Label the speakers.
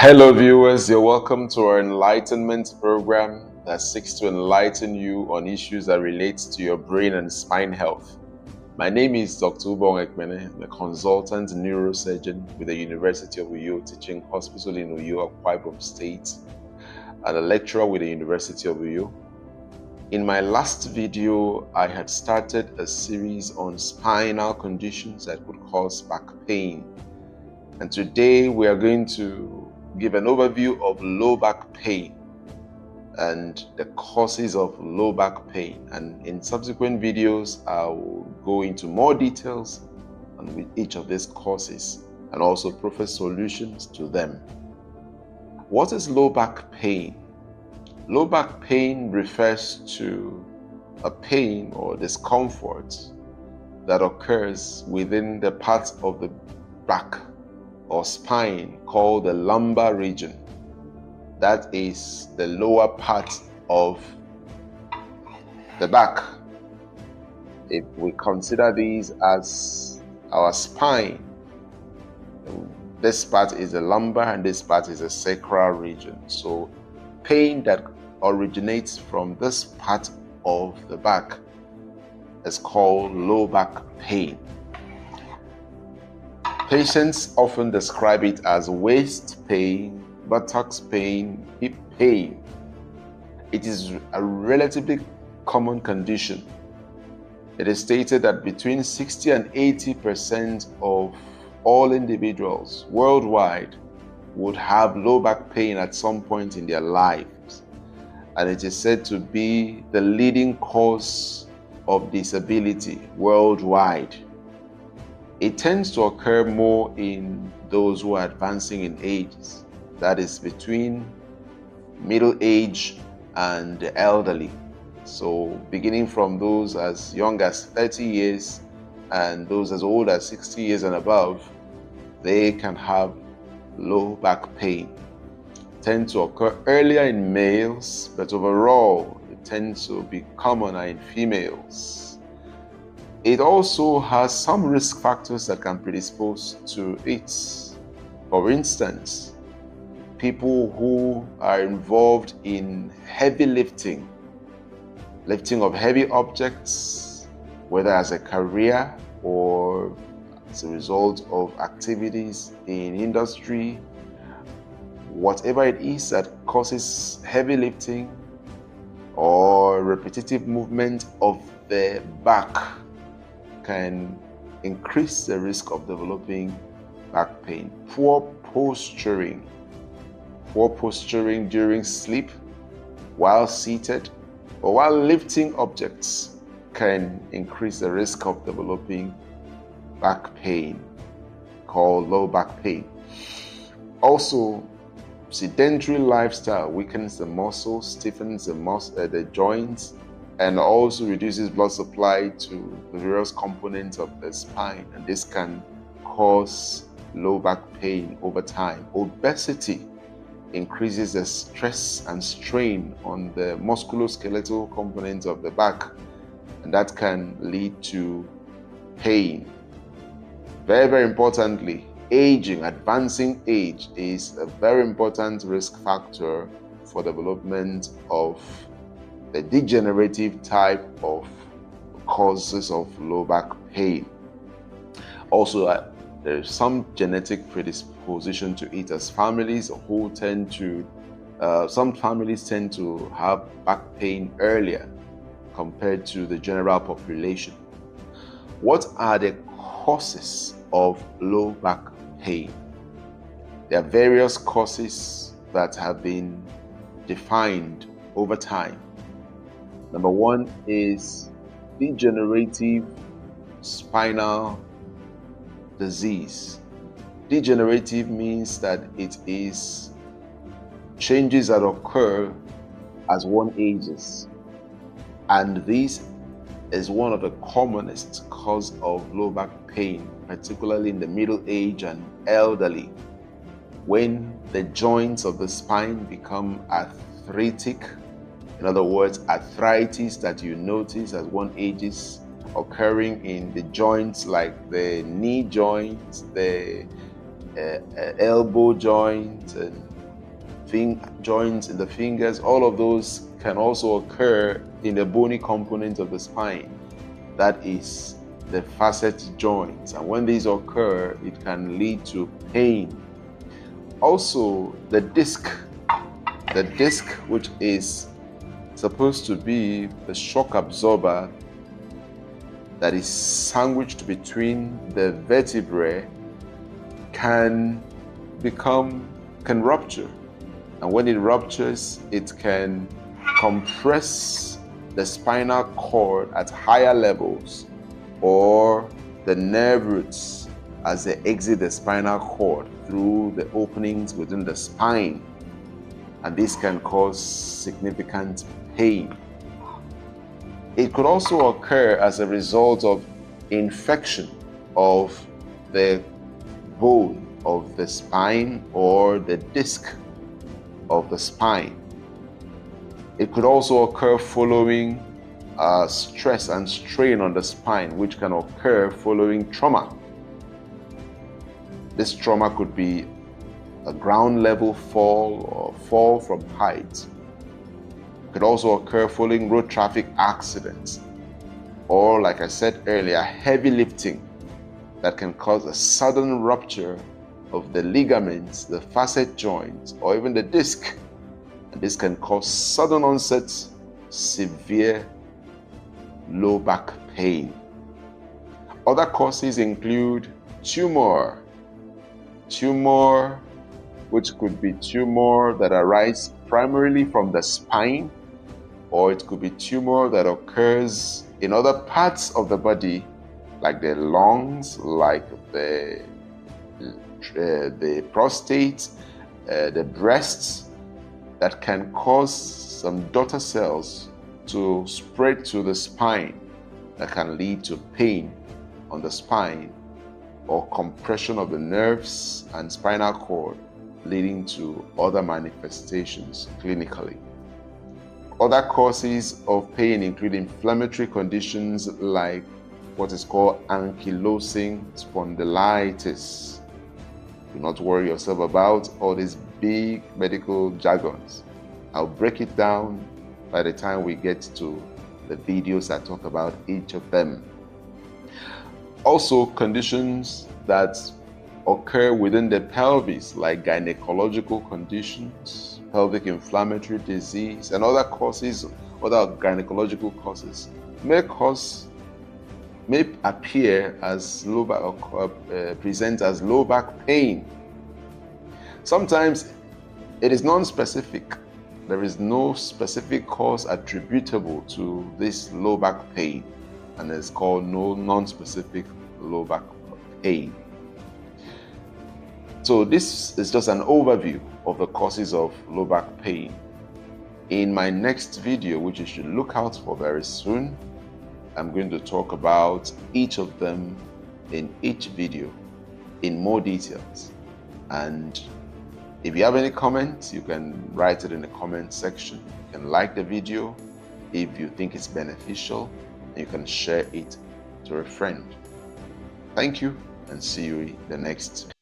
Speaker 1: Hello, viewers. You're welcome to our enlightenment program that seeks to enlighten you on issues that relate to your brain and spine health. My name is Dr. Ubong Ekmene. I'm a consultant neurosurgeon with the University of Uyo Teaching Hospital in Uyo, Akwa Ibom State, and a lecturer with the University of Uyo. In my last video, I had started a series on spinal conditions that could cause back pain. And today we are going to give an overview of low back pain and the causes of low back pain. And in subsequent videos, I will go into more details on each of these causes and also propose solutions to them. What is low back pain? Low back pain refers to a pain or discomfort that occurs within the part of the back or spine called the lumbar region. That is the lower part of the back. If we consider these as our spine, this part is the lumbar and this part is the sacral region. So pain that originates from this part of the back is called low back pain. Patients often describe it as waist pain, buttocks pain, hip pain. It is a relatively common condition. It is stated that between 60 and 80% of all individuals worldwide would have low back pain at some point in their lives. And it is said to be the leading cause of disability worldwide. It tends to occur more in those who are advancing in ages, that is between middle age and the elderly. So beginning from those as young as 30 years and those as old as 60 years and above, they can have low back pain. It tends to occur earlier in males, but overall it tends to be commoner in females. It also has some risk factors that can predispose to it. For instance, people who are involved in heavy lifting of heavy objects, whether as a career or as a result of activities in industry, whatever it is that causes heavy lifting or repetitive movement of the back can increase the risk of developing back pain. Poor posturing during sleep, while seated, or while lifting objects can increase the risk of developing back pain, called low back pain. Also, sedentary lifestyle weakens the muscles, stiffens the joints, and also reduces blood supply to the various components of the spine, and this can cause low back pain over time. Obesity increases the stress and strain on the musculoskeletal components of the back, and that can lead to pain. Very, very importantly, aging, advancing age is a very important risk factor for development of the degenerative type of causes of low back pain. Also, there is some genetic predisposition to it, as families who tend to, some families tend to have back pain earlier compared to the general population. What are the causes of low back pain? There are various causes that have been defined over time. Number one is degenerative spinal disease. Degenerative means that it is changes that occur as one ages, and this is one of the commonest cause of low back pain, particularly in the middle age and elderly, when the joints of the spine become arthritic. In other words, arthritis that you notice as one ages occurring in the joints like the knee joint, the elbow joint, and joints in the fingers, all of those can also occur in the bony component of the spine. That is the facet joints. And when these occur, it can lead to pain. Also, the disc, which is supposed to be the shock absorber that is sandwiched between the vertebrae, can rupture. And when it ruptures, it can compress the spinal cord at higher levels, or the nerve roots as they exit the spinal cord through the openings within the spine. And this can cause significant pain. It could also occur as a result of infection of the bone of the spine or the disc of the spine. It could also occur following stress and strain on the spine, which can occur following trauma. This trauma could be a ground level fall or fall from height. It could also occur following road traffic accidents, or, like I said earlier, heavy lifting that can cause a sudden rupture of the ligaments, the facet joints, or even the disc. And this can cause sudden onset, severe low back pain. Other causes include tumor, which could be tumor that arise primarily from the spine, or it could be tumor that occurs in other parts of the body, like the lungs, like the prostate, the breasts, that can cause some daughter cells to spread to the spine, that can lead to pain on the spine, or compression of the nerves and spinal cord, leading to other manifestations clinically. Other causes of pain include inflammatory conditions like what is called ankylosing spondylitis. Do not worry yourself about all these big medical jargons. I'll break it down by the time we get to the videos that talk about each of them. Also, conditions that occur within the pelvis, like gynecological conditions, pelvic inflammatory disease, and other causes, other gynecological causes, may appear as low back, or present as low back pain. Sometimes it is non-specific. There is no specific cause attributable to this low back pain, and it's called non-specific low back pain. So this is just an overview of the causes of low back pain. In my next video, which you should look out for very soon, I'm going to talk about each of them in each video in more details. And if you have any comments, you can write it in the comment section. You can like the video if you think it's beneficial, and you can share it to a friend. Thank you, and see you in the next